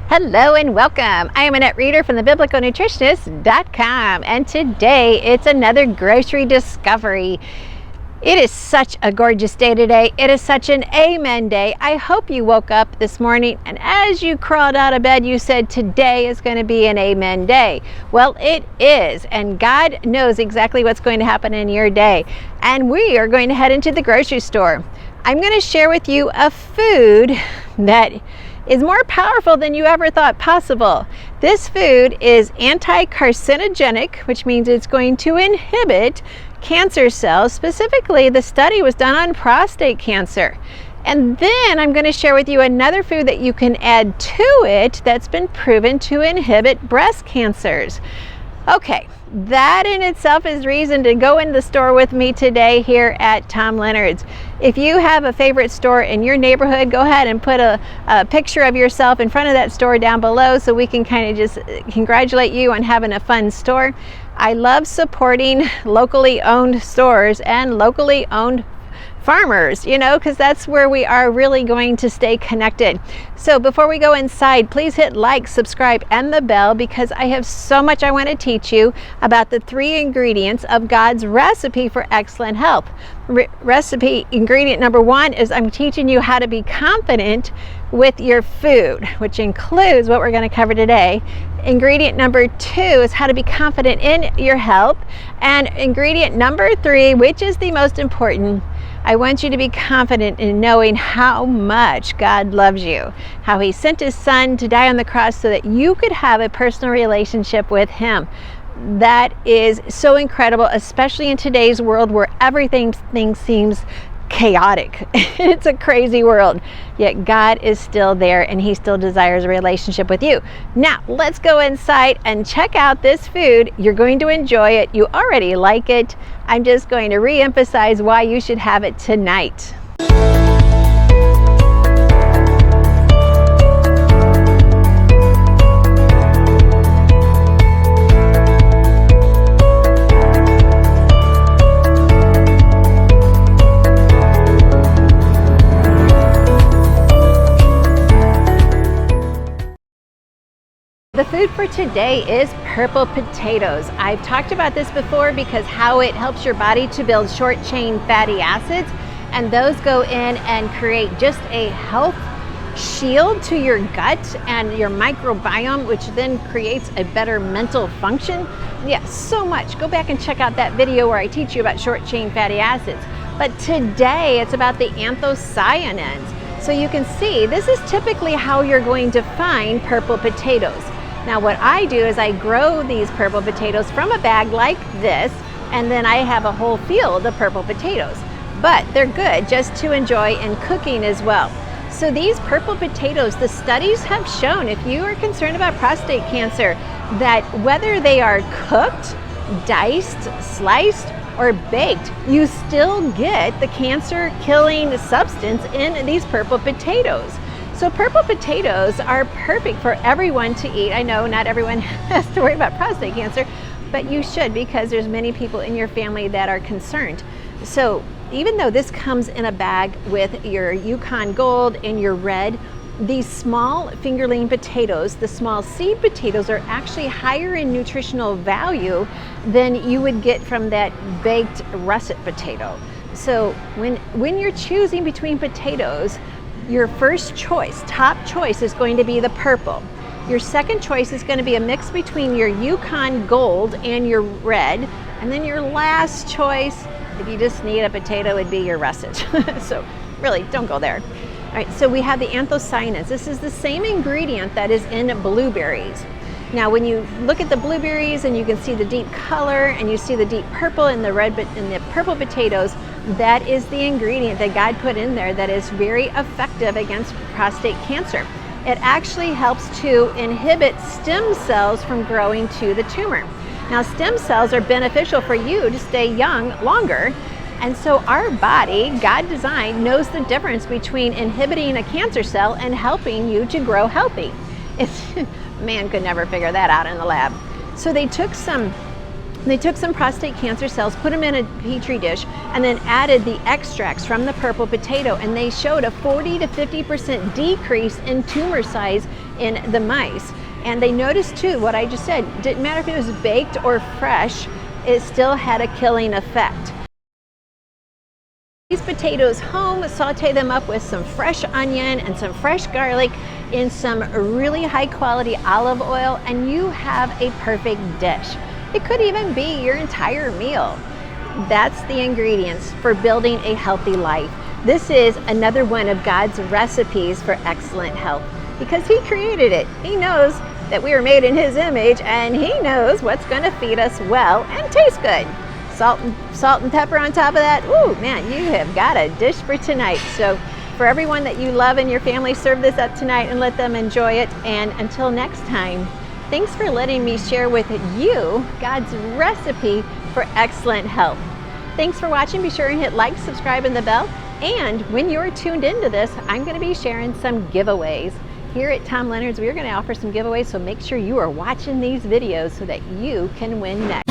Hello and welcome. I am Annette Reeder from thebiblicalnutritionist.com, and today it's another grocery discovery. It is such a gorgeous day today. It is such an amen day. I hope you woke up this morning and as you crawled out of bed you said today is going to be an amen day. Well, it is, and God knows exactly what's going to happen in your day. And we are going to head into the grocery store. I'm going to share with you a food that is more powerful than you ever thought possible. This food is anti-carcinogenic, which means it's going to inhibit cancer cells. Specifically, the study was done on prostate cancer. And then I'm going to share with you another food that you can add to it that's been proven to inhibit breast cancers. Okay, that in itself is reason to go in the store with me today here at Tom Leonard's. If you have a favorite store in your neighborhood, go ahead and put a picture of yourself in front of that store down below so we can kind of just congratulate you on having a fun store. I love supporting locally owned stores and locally owned farmers, because that's where we are really going to stay connected. So before we go inside, please hit like, subscribe, and the bell, because I have so much I want to teach you about the 3 ingredients of God's recipe for excellent health. Recipe ingredient number 1 is I'm teaching you how to be confident with your food, which includes what we're going to cover today. Ingredient number 2 is how to be confident in your health. And ingredient number 3, which is the most important, I want you to be confident in knowing how much God loves you, how He sent His Son to die on the cross so that you could have a personal relationship with Him. That is so incredible, especially in today's world where everything seems chaotic. It's a crazy world, yet God is still there and He still desires a relationship with you. Now let's go inside and check out this food. You're going to enjoy it. You already like it. I'm just going to re-emphasize why you should have it tonight. The food for today is purple potatoes. I've talked about this before because how it helps your body to build short chain fatty acids, and those go in and create just a health shield to your gut and your microbiome, which then creates a better mental function. Yeah, so much. Go back and check out that video where I teach you about short chain fatty acids. But today it's about the anthocyanins. So you can see this is typically how you're going to find purple potatoes. Now what I do is I grow these purple potatoes from a bag like this, and then I have a whole field of purple potatoes. But they're good just to enjoy in cooking as well. So these purple potatoes, the studies have shown, if you are concerned about prostate cancer, that whether they are cooked, diced, sliced, or baked, you still get the cancer-killing substance in these purple potatoes. So purple potatoes are perfect for everyone to eat. I know not everyone has to worry about prostate cancer, but you should, because there's many people in your family that are concerned. So even though this comes in a bag with your Yukon Gold and your red, these small fingerling potatoes, the small seed potatoes, are actually higher in nutritional value than you would get from that baked russet potato. So when you're choosing between potatoes, your first choice, top choice, is going to be the purple. Your second choice is going to be a mix between your Yukon Gold and your red. And then your last choice, if you just need a potato, would be your russet. So really, don't go there. All right, so we have the anthocyanins. This is the same ingredient that is in blueberries. Now, when you look at the blueberries and you can see the deep color and you see the deep purple in the red, but in the purple potatoes, that is the ingredient that God put in there that is very effective against prostate cancer. It actually helps to inhibit stem cells from growing to the tumor. Now, stem cells are beneficial for you to stay young longer. And so our body, God designed, knows the difference between inhibiting a cancer cell and helping you to grow healthy. Man could never figure that out in the lab. So they took some prostate cancer cells, put them in a petri dish, and then added the extracts from the purple potato, and they showed a 40 to 50% decrease in tumor size in the mice. And they noticed too, what I just said, didn't matter if it was baked or fresh, it still had a killing effect. These potatoes home, saute them up with some fresh onion and some fresh garlic in some really high quality olive oil, and you have a perfect dish. It could even be your entire meal. That's the ingredients for building a healthy life. This is another one of God's recipes for excellent health, because He created it. He knows that we are made in His image, and He knows what's going to feed us well and taste good. Salt and pepper on top of that. Ooh, man, you have got a dish for tonight. So for everyone that you love and your family, serve this up tonight and let them enjoy it. And until next time, thanks for letting me share with you God's recipe for excellent health. Thanks for watching. Be sure and hit like, subscribe, and the bell. And when you're tuned into this, I'm going to be sharing some giveaways. Here at Tom Leonard's, we're going to offer some giveaways, so make sure you are watching these videos so that you can win next.